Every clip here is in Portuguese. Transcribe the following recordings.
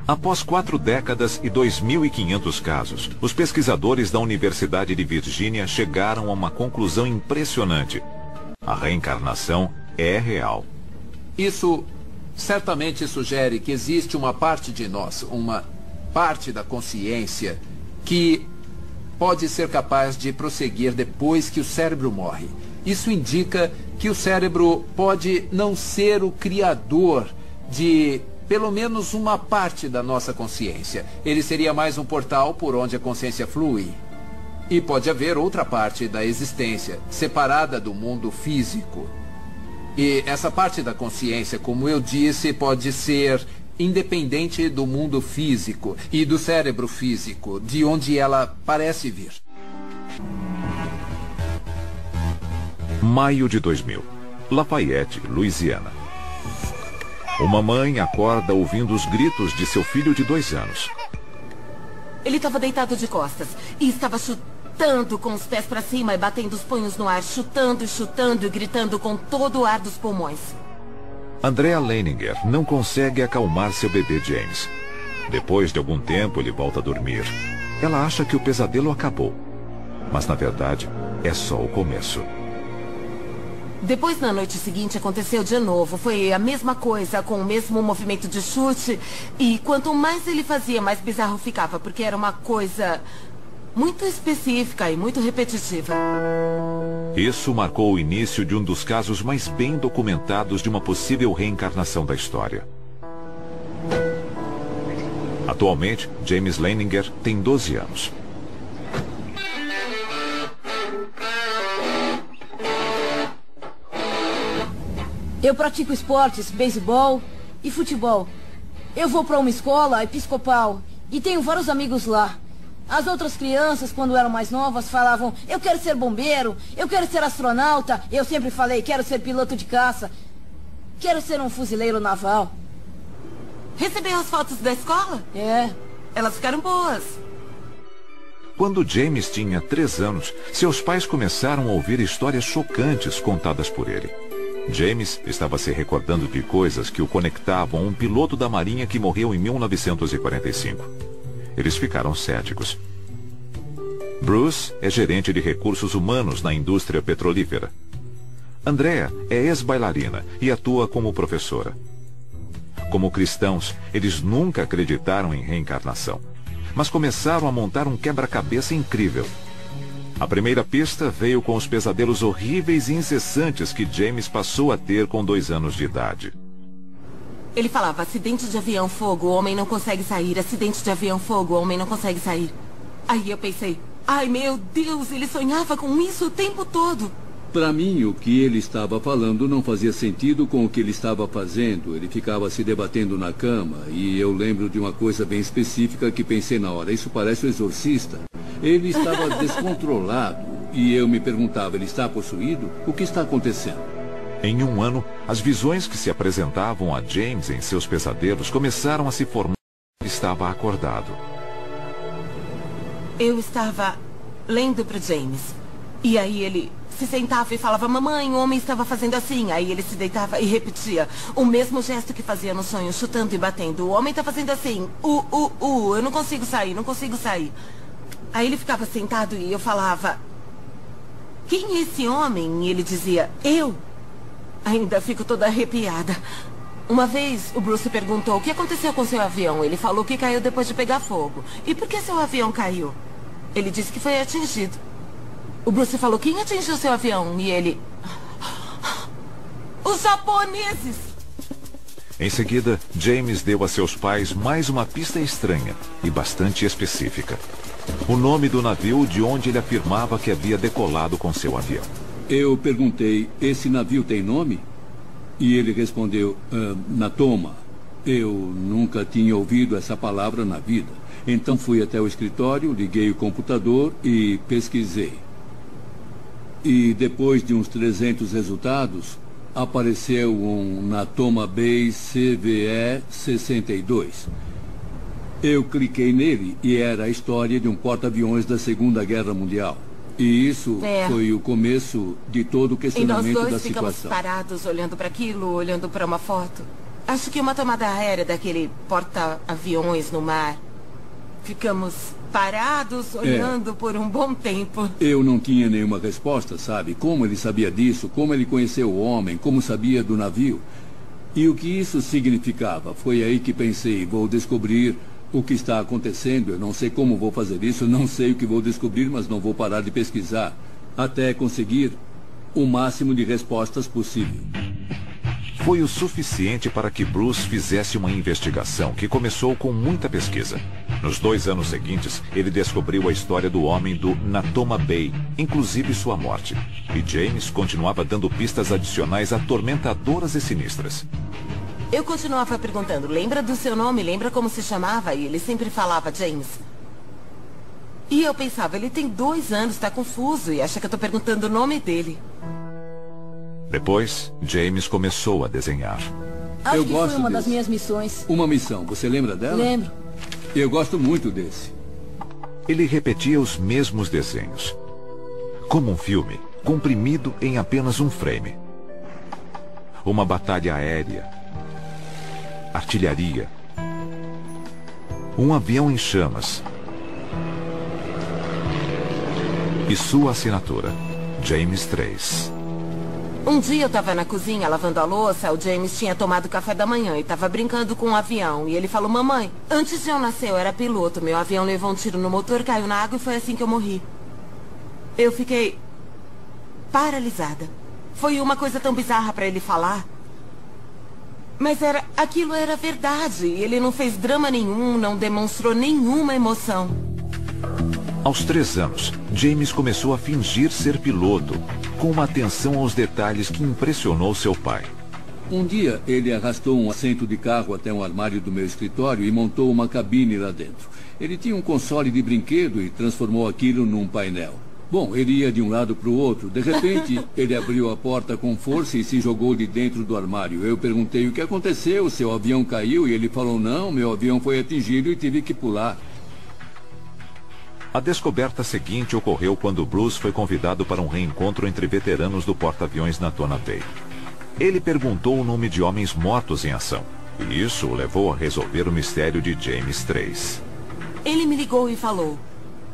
Após 4 décadas e 2.500 casos, os pesquisadores da Universidade de Virgínia chegaram a uma conclusão impressionante. A reencarnação é real. Isso certamente sugere que existe uma parte de nós, uma parte da consciência, que pode ser capaz de prosseguir depois que o cérebro morre. Isso indica que o cérebro pode não ser o criador de pelo menos uma parte da nossa consciência. Ele seria mais um portal por onde a consciência flui. E pode haver outra parte da existência, separada do mundo físico. E essa parte da consciência, como eu disse, pode ser independente do mundo físico e do cérebro físico, de onde ela parece vir. Maio de 2000. Lafayette, Louisiana. Uma mãe acorda ouvindo os gritos de seu filho de 2 anos. Ele estava deitado de costas e estava chutando com os pés para cima e batendo os punhos no ar, chutando, chutando e gritando com todo o ar dos pulmões. Andrea Leininger não consegue acalmar seu bebê James. Depois de algum tempo, ele volta a dormir. Ela acha que o pesadelo acabou. Mas, na verdade, é só o começo. Depois, na noite seguinte, aconteceu de novo. Foi a mesma coisa, com o mesmo movimento de chute. E quanto mais ele fazia, mais bizarro ficava, porque era uma coisa muito específica e muito repetitiva. Isso marcou o início de um dos casos mais bem documentados de uma possível reencarnação da história. Atualmente, James Leininger tem 12 anos. Eu pratico esportes, beisebol e futebol. Eu vou para uma escola episcopal e tenho vários amigos lá. As outras crianças, quando eram mais novas, falavam: eu quero ser bombeiro, eu quero ser astronauta. Eu sempre falei: quero ser piloto de caça, quero ser um fuzileiro naval. Recebeu as fotos da escola? É. Elas ficaram boas. Quando James tinha 3 anos, seus pais começaram a ouvir histórias chocantes contadas por ele. James estava se recordando de coisas que o conectavam a um piloto da Marinha que morreu em 1945. Eles ficaram céticos. Bruce é gerente de recursos humanos na indústria petrolífera. Andrea é ex-bailarina e atua como professora. Como cristãos, eles nunca acreditaram em reencarnação, mas começaram a montar um quebra-cabeça incrível. A primeira pista veio com os pesadelos horríveis e incessantes que James passou a ter com 2 anos de idade. Ele falava: acidente de avião, fogo, o homem não consegue sair. Acidente de avião, fogo, o homem não consegue sair. Aí eu pensei: ai meu Deus, ele sonhava com isso o tempo todo. Para mim, o que ele estava falando não fazia sentido com o que ele estava fazendo. Ele ficava se debatendo na cama e eu lembro de uma coisa bem específica que pensei na hora: isso parece o Exorcista. Ele estava descontrolado e eu me perguntava: ele está possuído? O que está acontecendo? Em 1 ano, as visões que se apresentavam a James em seus pesadelos começaram a se formar. Ele estava acordado. Eu estava lendo para James. E aí ele se sentava e falava: mamãe, o homem estava fazendo assim. Aí ele se deitava e repetia o mesmo gesto que fazia no sonho, chutando e batendo. O homem está fazendo assim. Eu não consigo sair, não consigo sair. Aí ele ficava sentado e eu falava: quem é esse homem? E ele dizia: eu. Ainda fico toda arrepiada. Uma vez o Bruce perguntou: o que aconteceu com seu avião? Ele falou que caiu depois de pegar fogo. E por que seu avião caiu? Ele disse que foi atingido. O Bruce falou: quem atingiu seu avião? E ele: os japoneses! Em seguida, James deu a seus pais mais uma pista estranha e bastante específica. O nome do navio de onde ele afirmava que havia decolado com seu avião. Eu perguntei: esse navio tem nome? E ele respondeu: Natoma. Eu nunca tinha ouvido essa palavra na vida. Então fui até o escritório, liguei o computador e pesquisei. E depois de uns 300 resultados, apareceu um Natoma Bay CVE 62. Eu cliquei nele e era a história de um porta-aviões da Segunda Guerra Mundial. E isso foi o começo de todo o questionamento da situação. E nós dois ficamos parados olhando para aquilo, olhando para uma foto. Acho que uma tomada aérea daquele porta-aviões no mar. Ficamos parados, olhando por um bom tempo. Eu não tinha nenhuma resposta, sabe? Como ele sabia disso, como ele conheceu o homem, como sabia do navio. E o que isso significava. Foi aí que pensei, vou descobrir o que está acontecendo. Eu não sei como vou fazer isso, não sei o que vou descobrir, mas não vou parar de pesquisar até conseguir o máximo de respostas possível. Foi o suficiente para que Bruce fizesse uma investigação que começou com muita pesquisa. Nos 2 anos seguintes, ele descobriu a história do homem do Natoma Bay, inclusive sua morte. E James continuava dando pistas adicionais atormentadoras e sinistras. Eu continuava perguntando, lembra do seu nome, lembra como se chamava? E ele sempre falava James. E eu pensava, ele tem 2 anos, está confuso e acha que eu estou perguntando o nome dele. Depois, James começou a desenhar. Acho que foi uma das minhas missões. Uma missão, você lembra dela? Lembro. Eu gosto muito desse. Ele repetia os mesmos desenhos. Como um filme, comprimido em apenas um frame. Uma batalha aérea. Artilharia. Um avião em chamas. E sua assinatura, James 3. Um dia eu estava na cozinha lavando a louça, o James tinha tomado café da manhã e estava brincando com um avião. E ele falou, mamãe, antes de eu nascer eu era piloto, meu avião levou um tiro no motor, caiu na água e foi assim que eu morri. Eu fiquei paralisada. Foi uma coisa tão bizarra para ele falar. Mas aquilo era verdade. Ele não fez drama nenhum, não demonstrou nenhuma emoção. Aos 3 anos, James começou a fingir ser piloto, com uma atenção aos detalhes que impressionou seu pai. Um dia, ele arrastou um assento de carro até um armário do meu escritório e montou uma cabine lá dentro. Ele tinha um console de brinquedo e transformou aquilo num painel. Bom, ele ia de um lado para o outro. De repente, ele abriu a porta com força e se jogou de dentro do armário. Eu perguntei o que aconteceu, seu avião caiu? E ele falou, não, meu avião foi atingido e tive que pular. A descoberta seguinte ocorreu quando Bruce foi convidado para um reencontro entre veteranos do porta-aviões Natoma Bay. Ele perguntou o nome de homens mortos em ação, e isso o levou a resolver o mistério de James 3. Ele me ligou e falou,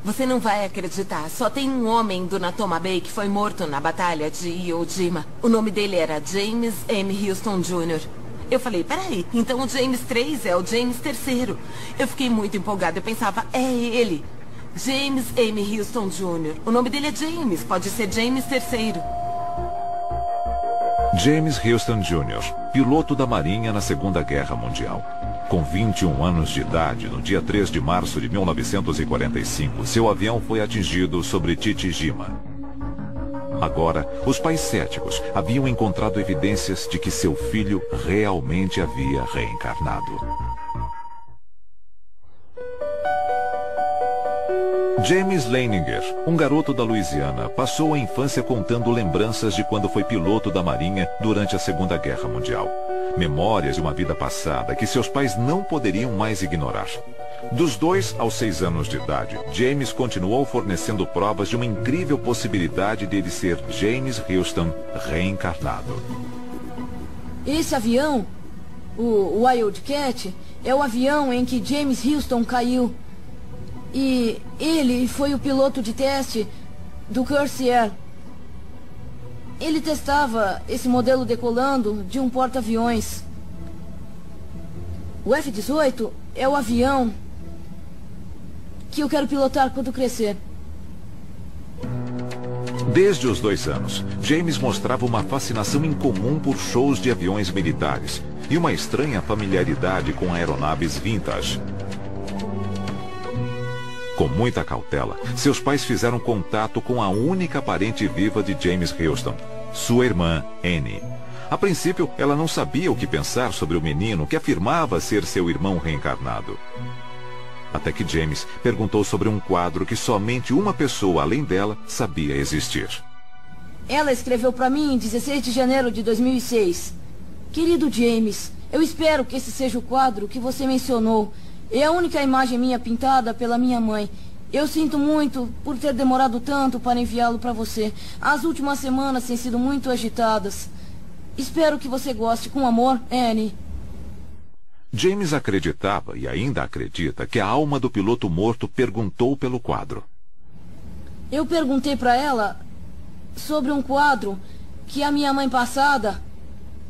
você não vai acreditar, só tem um homem do Natoma Bay que foi morto na batalha de Iwo Jima. O nome dele era James M. Houston Jr. Eu falei, peraí, então o James 3 é o James III. Eu fiquei muito empolgada, eu pensava, é ele. James M. Houston Jr. O nome dele é James, pode ser James III. James Houston Jr., piloto da Marinha na Segunda Guerra Mundial. Com 21 anos de idade, no dia 3 de março de 1945, seu avião foi atingido sobre Chichijima. Agora, os pais céticos haviam encontrado evidências de que seu filho realmente havia reencarnado. James Leininger, um garoto da Louisiana, passou a infância contando lembranças de quando foi piloto da Marinha durante a Segunda Guerra Mundial. Memórias de uma vida passada que seus pais não poderiam mais ignorar. Dos 2 aos 6 anos de idade, James continuou fornecendo provas de uma incrível possibilidade de ele ser James Houston reencarnado. Esse avião, o Wildcat, é o avião em que James Houston caiu. E ele foi o piloto de teste do Corsair. Ele testava esse modelo decolando de um porta-aviões. O F-18 é o avião que eu quero pilotar quando crescer. Desde os 2 anos, James mostrava uma fascinação incomum por shows de aviões militares e uma estranha familiaridade com aeronaves vintage. Com muita cautela, seus pais fizeram contato com a única parente viva de James Houston, sua irmã, Annie. A princípio, ela não sabia o que pensar sobre o menino que afirmava ser seu irmão reencarnado. Até que James perguntou sobre um quadro que somente uma pessoa, além dela, sabia existir. Ela escreveu para mim em 16 de janeiro de 2006. Querido James, eu espero que esse seja o quadro que você mencionou. É a única imagem minha pintada pela minha mãe. Eu sinto muito por ter demorado tanto para enviá-lo para você. As últimas semanas têm sido muito agitadas. Espero que você goste. Com amor, Annie. James acreditava e ainda acredita que a alma do piloto morto perguntou pelo quadro. Eu perguntei para ela sobre um quadro que a minha mãe passada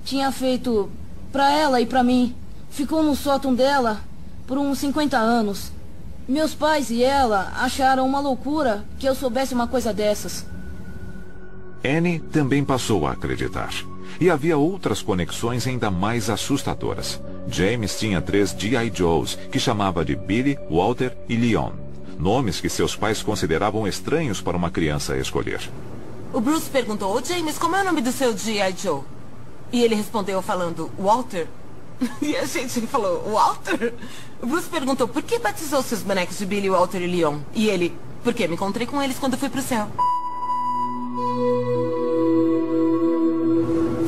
tinha feito para ela e para mim. Ficou no sótão dela por uns 50 anos. Meus pais e ela acharam uma loucura que eu soubesse uma coisa dessas. Annie também passou a acreditar. E havia outras conexões ainda mais assustadoras. James tinha 3 G.I. Joes, que chamava de Billy, Walter e Leon. Nomes que seus pais consideravam estranhos para uma criança escolher. O Bruce perguntou, ô James, como é o nome do seu G.I. Joe? E ele respondeu falando, Walter. E a gente falou, Walter? O Bruce perguntou, por que batizou seus bonecos de Billy, Walter e Leon? E ele, porque me encontrei com eles quando fui pro céu.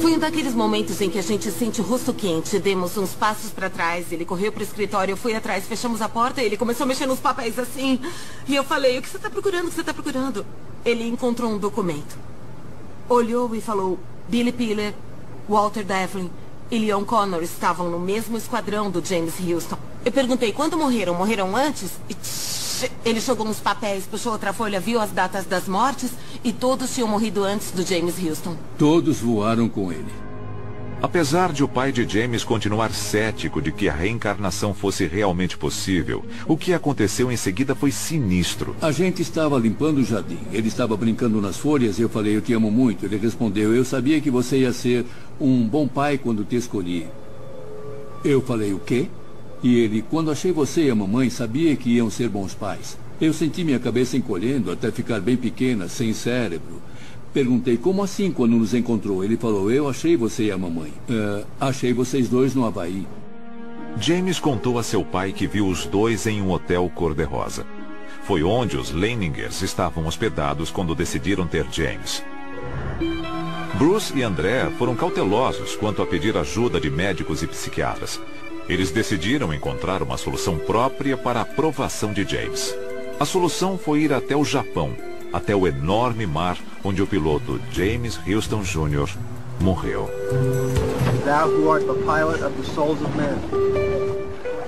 Foi um daqueles momentos em que a gente sente o rosto quente. Demos uns passos para trás, ele correu pro escritório, eu fui atrás, fechamos a porta e ele começou a mexer nos papéis assim. E eu falei, o que você tá procurando, o que você tá procurando? Ele encontrou um documento. Olhou e falou, Billy Piller, Walter Devlin e Leon Connor estavam no mesmo esquadrão do James Houston. Eu perguntei, quando morreram? Morreram antes? E ele jogou uns papéis, puxou outra folha, viu as datas das mortes e todos tinham morrido antes do James Houston. Todos voaram com ele. Apesar de o pai de James continuar cético de que a reencarnação fosse realmente possível, o que aconteceu em seguida foi sinistro. A gente estava limpando o jardim. Ele estava brincando nas folhas e eu falei, eu te amo muito. Ele respondeu, eu sabia que você ia ser um bom pai quando te escolhi. Eu falei, o quê? E ele, quando achei você e a mamãe, sabia que iam ser bons pais. Eu senti minha cabeça encolhendo até ficar bem pequena, sem cérebro. Perguntei, como assim quando nos encontrou? Ele falou, eu achei você e a mamãe. Achei vocês dois no Havaí. James contou a seu pai que viu os dois em um hotel cor-de-rosa. Foi onde os Leiningers estavam hospedados quando decidiram ter James. Bruce e Andrea foram cautelosos quanto a pedir ajuda de médicos e psiquiatras. Eles decidiram encontrar uma solução própria para a aprovação de James. A solução foi ir até o Japão, até o enorme mar onde o piloto James Houston Jr. morreu. Thou who art the pilot of the souls of men.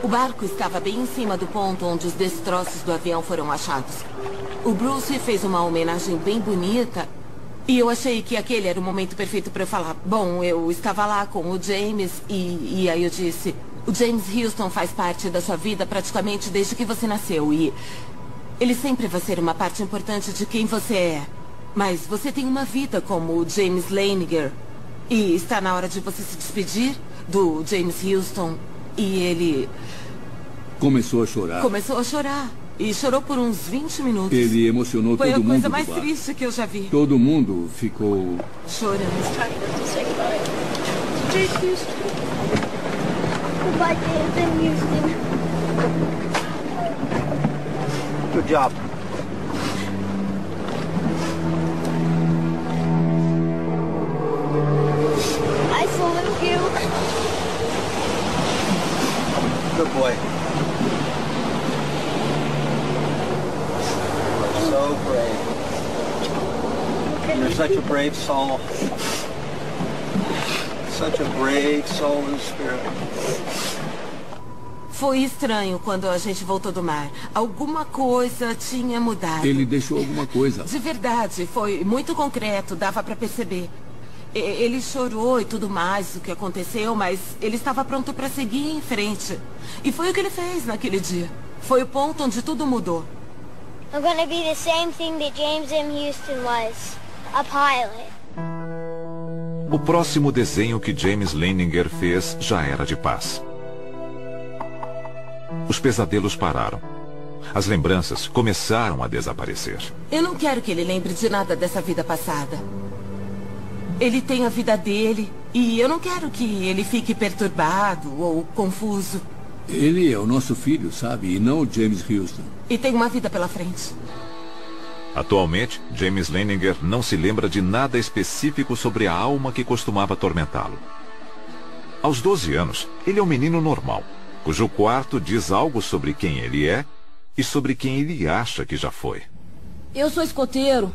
O barco estava bem em cima do ponto onde os destroços do avião foram achados. O Bruce fez uma homenagem bem bonita e eu achei que aquele era o momento perfeito para eu falar. Bom, eu estava lá com o James e aí eu disse, o James Houston faz parte da sua vida praticamente desde que você nasceu e ele sempre vai ser uma parte importante de quem você é. Mas você tem uma vida como o James Leininger e está na hora de você se despedir do James Houston. E ele começou a chorar. Começou a chorar. E chorou por uns 20 minutos. Ele emocionou todo mundo. Foi a coisa mais triste que eu já vi. Todo mundo ficou chorando. Goodbye, James Houston. Good job. I salute you. Good boy. You are so brave. You're such a brave soul. Such a brave soul and spirit. Foi estranho quando a gente voltou do mar. Alguma coisa tinha mudado. Ele deixou alguma coisa. De verdade, foi muito concreto, dava pra perceber. Ele chorou e tudo mais, o que aconteceu, mas ele estava pronto para seguir em frente. E foi o que ele fez naquele dia. Foi o ponto onde tudo mudou. I'm gonna be the same thing that James M. Houston was. A pilot. O próximo desenho que James Leininger fez já era de paz. Os pesadelos pararam. As lembranças começaram a desaparecer. Eu não quero que ele lembre de nada dessa vida passada. Ele tem a vida dele e eu não quero que ele fique perturbado ou confuso. Ele é o nosso filho, sabe? E não o James Houston. E tem uma vida pela frente. Atualmente, James Leininger não se lembra de nada específico sobre a alma que costumava atormentá-lo. Aos 12 anos, ele é um menino normal, cujo quarto diz algo sobre quem ele é e sobre quem ele acha que já foi. Eu sou escoteiro.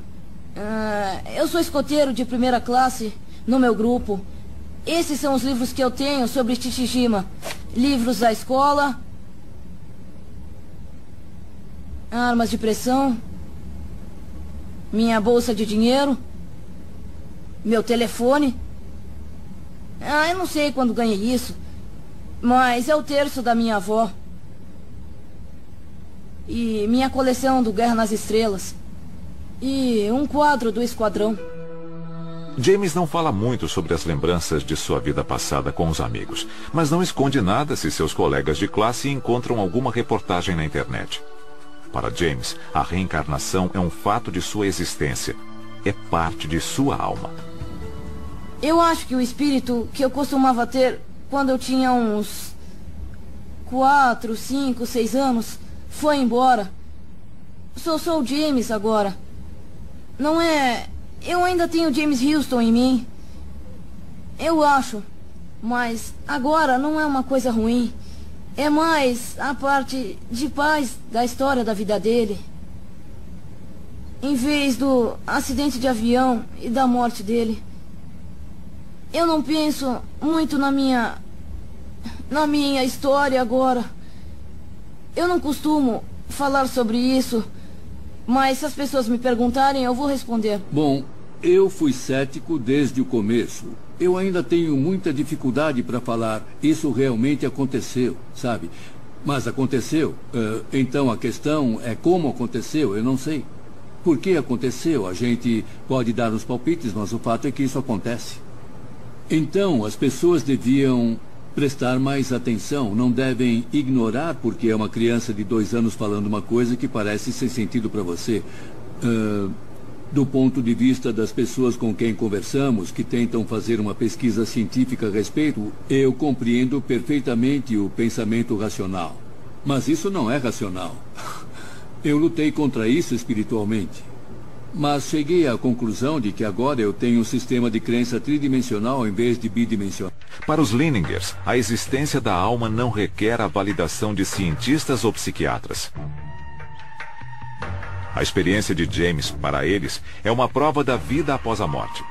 Eu sou escoteiro de primeira classe no meu grupo. Esses são os livros que eu tenho sobre Chichijima. livros da escola, armas de pressão, minha bolsa de dinheiro, meu telefone. Eu não sei quando ganhei isso, mas é o terço da minha avó. E minha coleção do Guerra nas Estrelas. E um quadro do Esquadrão. James não fala muito sobre as lembranças de sua vida passada com os amigos, mas não esconde nada se seus colegas de classe encontram alguma reportagem na internet. Para James, a reencarnação é um fato de sua existência. É parte de sua alma. Eu acho que o espírito que eu costumava ter quando eu tinha uns 4, 5, 6 anos foi embora. Sou só o James agora. Não é... Eu ainda tenho James Houston em mim. Eu acho. Mas agora não é uma coisa ruim. É mais a parte de paz da história da vida dele. Em vez do acidente de avião e da morte dele. Eu não penso muito na minha história agora. Eu não costumo falar sobre isso, mas se as pessoas me perguntarem, eu vou responder. Bom, eu fui cético desde o começo. Eu ainda tenho muita dificuldade para falar, isso realmente aconteceu, sabe? Mas aconteceu. Então a questão é como aconteceu, eu não sei. Por que aconteceu? A gente pode dar uns palpites, mas o fato é que isso acontece. Então as pessoas deviam prestar mais atenção, não devem ignorar porque é uma criança de 2 anos falando uma coisa que parece sem sentido para você. Do ponto de vista das pessoas com quem conversamos, que tentam fazer uma pesquisa científica a respeito, eu compreendo perfeitamente o pensamento racional. Mas isso não é racional. Eu lutei contra isso espiritualmente. Mas cheguei à conclusão de que agora eu tenho um sistema de crença tridimensional em vez de bidimensional. Para os Leiningers, a existência da alma não requer a validação de cientistas ou psiquiatras. A experiência de James, para eles, é uma prova da vida após a morte.